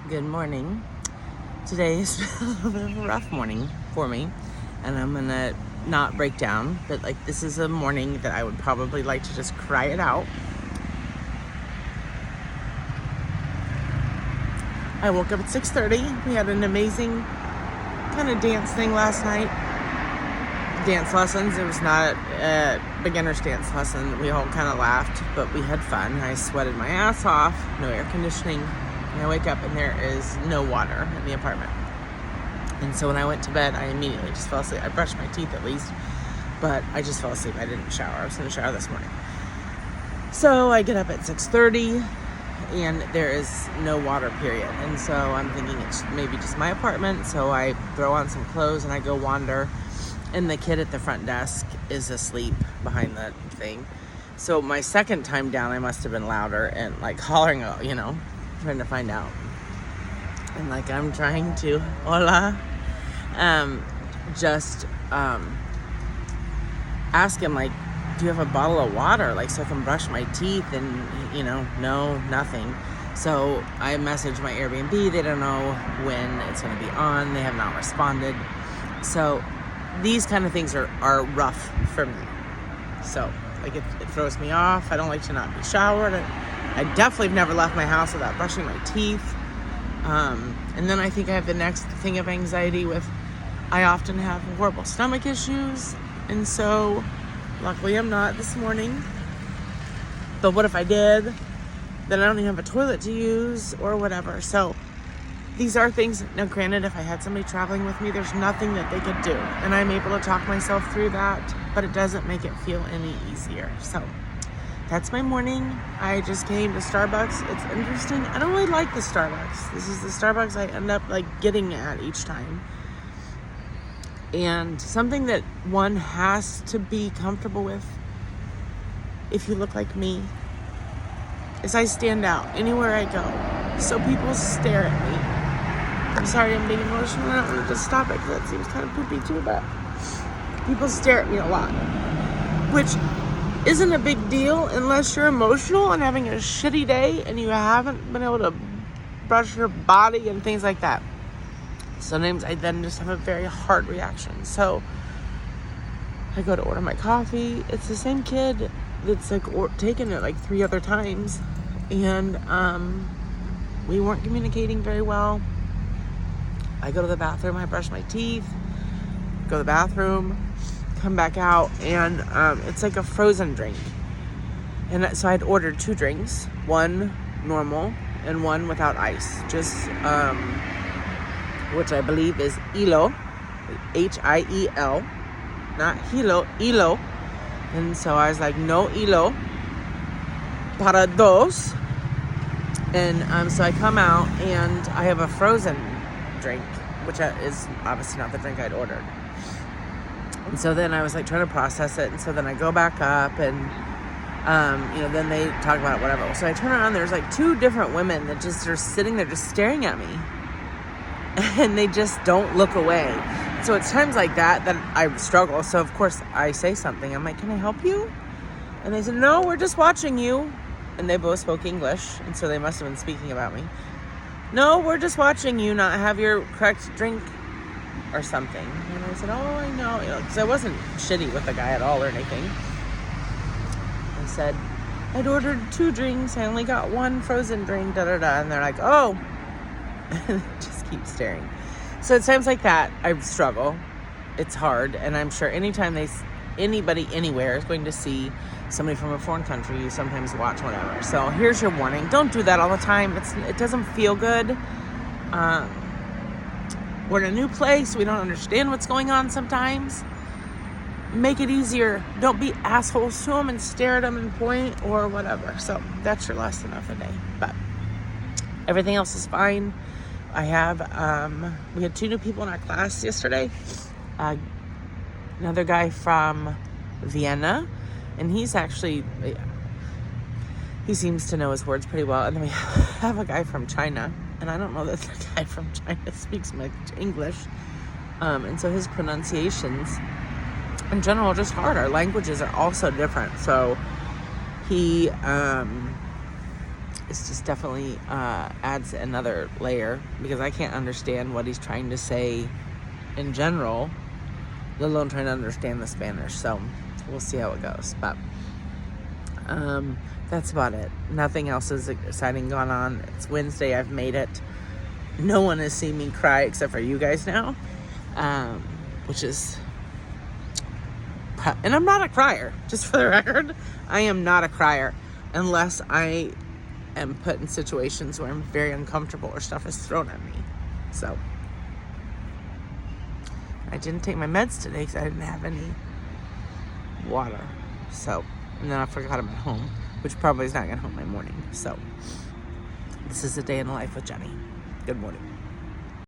Good morning. Today is a little bit of a rough morning for me, and I'm gonna not break down, but this is a morning that I would probably like to just cry it out. I woke up at 6:30. We had an amazing kind of dance thing last night. Dance lessons. It was not a beginner's dance lesson. We all kind of laughed, but we had fun. I sweated my ass off. No air conditioning. And I wake up and there is no water in the apartment. And so when I went to bed, I immediately just fell asleep. I brushed my teeth at least, but I just fell asleep. I didn't shower. I was in the shower this morning. So I get up at 6:30 and there is no water, period. And so I'm thinking it's maybe just my apartment. So I throw on some clothes and I go wander. And the kid at the front desk is asleep behind the thing. So my second time down, I must have been louder and hollering, trying to find out. And I'm trying to, hola, ask him, do you have a bottle of water? So I can brush my teeth and, no, nothing. So I messaged my Airbnb. They don't know when it's going to be on. They have not responded. So these kind of things are rough for me. So it throws me off. I don't like to not be showered. I definitely have never left my house without brushing my teeth. And then I think I have the next thing of anxiety I often have horrible stomach issues. And so luckily I'm not this morning. But what if I did? Then I don't even have a toilet to use or whatever. So these are things. Now granted, if I had somebody traveling with me, there's nothing that they could do. And I'm able to talk myself through that, but it doesn't make it feel any easier. So that's my morning. I just came to Starbucks. It's interesting. I don't really like the Starbucks. This is the Starbucks I end up getting at each time. And something that one has to be comfortable with, if you look like me, is I stand out anywhere I go. So people stare at me. I'm sorry I'm being emotional. I don't want to just stop it because that seems kind of poopy too, but people stare at me a lot, which isn't a big deal unless you're emotional and having a shitty day and you haven't been able to brush your body and things like that. Sometimes I then just have a very hard reaction. So I go to order my coffee. It's the same kid that's taken it 3 other times, and we weren't communicating very well. I go to the bathroom, I brush my teeth, go to the bathroom, come back out, and it's a frozen drink. And so I'd ordered 2 drinks, one normal and one without ice, just which I believe is Hilo, Hiel, not Hilo. And so I was no Hilo, para dos. And so I come out and I have a frozen drink, which is obviously not the drink I'd ordered. And so then I was trying to process it. And so then I go back up and, then they talk about it, whatever. So I turn around, there's 2 different women that just are sitting there just staring at me. And they just don't look away. So it's times like that I struggle. So of course I say something. I'm can I help you? And they said, no, we're just watching you. And they both spoke English. And so they must have been speaking about me. No, we're just watching you not have your correct drink or something. And I said, oh, I know. Because I wasn't shitty with the guy at all or anything. I said, I'd ordered 2 drinks. I only got 1 frozen drink, da-da-da. And they're oh. And they just keep staring. So at times like that, I struggle. It's hard. And I'm sure anytime anybody anywhere is going to see somebody from a foreign country, you sometimes watch whatever. So here's your warning. Don't do that all the time. It doesn't feel good. We're in a new place. We don't understand what's going on sometimes. Make it easier. Don't be assholes to them and stare at them and point or whatever. So that's your lesson of the day. But everything else is fine. I have, we had 2 new people in our class yesterday. Another guy from Vienna, and he seems to know his words pretty well. And then we have a guy from China, and I don't know that the guy from China speaks much English. And so his pronunciations in general are just hard. Our languages are also different. So he it's just definitely adds another layer, because I can't understand what he's trying to say in general, let alone trying to understand the Spanish. So we'll see how it goes. But that's about it. Nothing else is exciting going on. It's Wednesday. I've made it. No one has seen me cry except for you guys now, which is... And I'm not a crier, just for the record. I am not a crier unless I am put in situations where I'm very uncomfortable or stuff is thrown at me. So I didn't take my meds today because I didn't have any water. So, and then I forgot them at home, which probably is not going to help my morning. So this is a day in the life with Jenny. Good morning.